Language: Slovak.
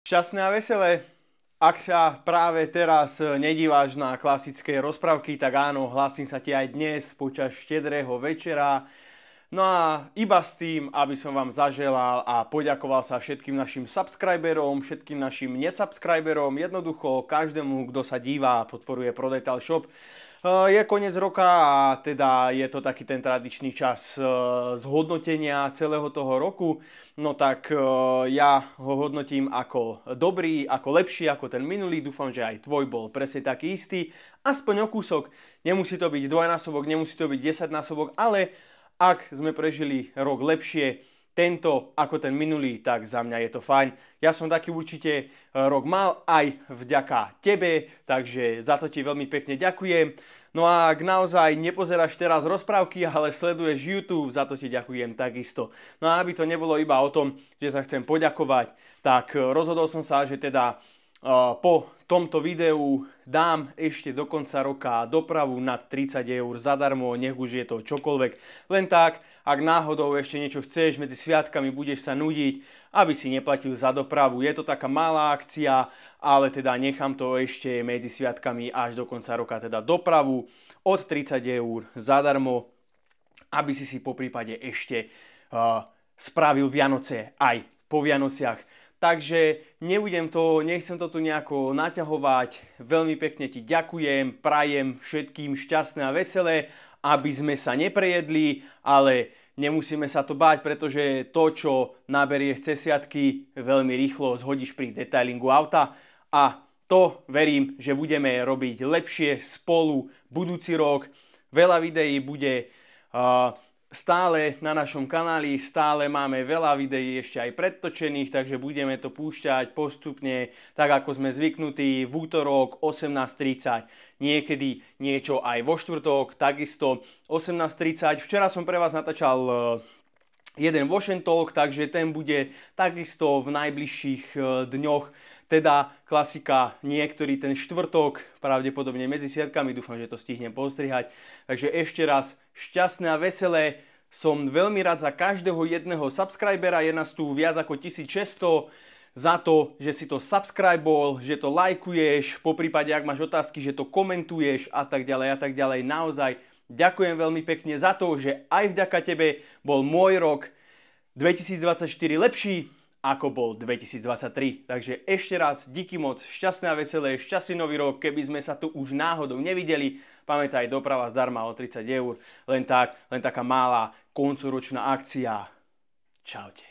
Šťastné a veselé. Ak sa práve teraz nedíváš na klasické rozprávky, tak áno, hlásim sa ti aj dnes počas štedrého večera. No a iba s tým, aby som vám zaželal a poďakoval sa všetkým našim subscriberom, všetkým našim nesubscriberom, jednoducho každému, kto sa díva a podporuje ProDetail Shop. Je koniec roka a teda je to taký ten tradičný čas zhodnotenia celého toho roku. No tak ja ho hodnotím ako dobrý, ako lepší ako ten minulý. Dúfam, že aj tvoj bol presne taký istý. Aspoň o kúsok. Nemusí to byť dvojnásobok, nemusí to byť 10-násobok, ale ak sme prežili rok lepšie, tento ako ten minulý, tak za mňa je to fajn. Ja som taký určite rok mal aj vďaka tebe, takže za to ti veľmi pekne ďakujem. No a ak naozaj nepozeráš teraz rozprávky, ale sleduješ YouTube, za to ti ďakujem takisto. No a aby to nebolo iba o tom, že sa chcem poďakovať, tak rozhodol som sa, že teda po tomto videu dám ešte do konca roka dopravu nad 30 eur zadarmo, nech už je to čokoľvek. Len tak, ak náhodou ešte niečo chceš, medzi sviatkami budeš sa nudiť, aby si neplatil za dopravu. Je to taká malá akcia, ale teda nechám to ešte medzi sviatkami až do konca roka, teda dopravu od 30 eur zadarmo, aby si poprípade ešte spravil Vianoce aj po Vianociach. Takže nechcem to tu nejako naťahovať. Veľmi pekne ti ďakujem, prajem všetkým šťastné a veselé, aby sme sa neprejedli, ale nemusíme sa to báť, pretože to, čo naberieš cez sviatky, veľmi rýchlo zhodíš pri detailingu auta a to verím, že budeme robiť lepšie spolu budúci rok. Veľa videí bude stále na našom kanáli, stále máme veľa videí ešte aj predtočených, takže budeme to púšťať postupne, tak ako sme zvyknutí, v útorok 18:30, niekedy niečo aj vo štvrtok, takisto 18:30. Včera som pre vás natáčal jeden Wash & Talk, takže ten bude takisto v najbližších dňoch. Teda klasika, niektorý ten štvrtok, pravdepodobne medzi sviatkami, dúfam, že to stihnem postrihať. Takže ešte raz šťastné a veselé, som veľmi rád za každého jedného subscribera, je nás tu viac ako 1600, za to, že si to subscribol, že to lajkuješ, poprípade ak máš otázky, že to komentuješ a tak ďalej, naozaj ďakujem veľmi pekne za to, že aj vďaka tebe bol môj rok 2024 lepší, ako bol 2023. Takže ešte raz díky moc, šťastné a veselé, šťastný nový rok, keby sme sa tu už náhodou nevideli. Pamätaj, doprava zdarma o 30 eur, len taká malá koncoročná akcia. Čaute.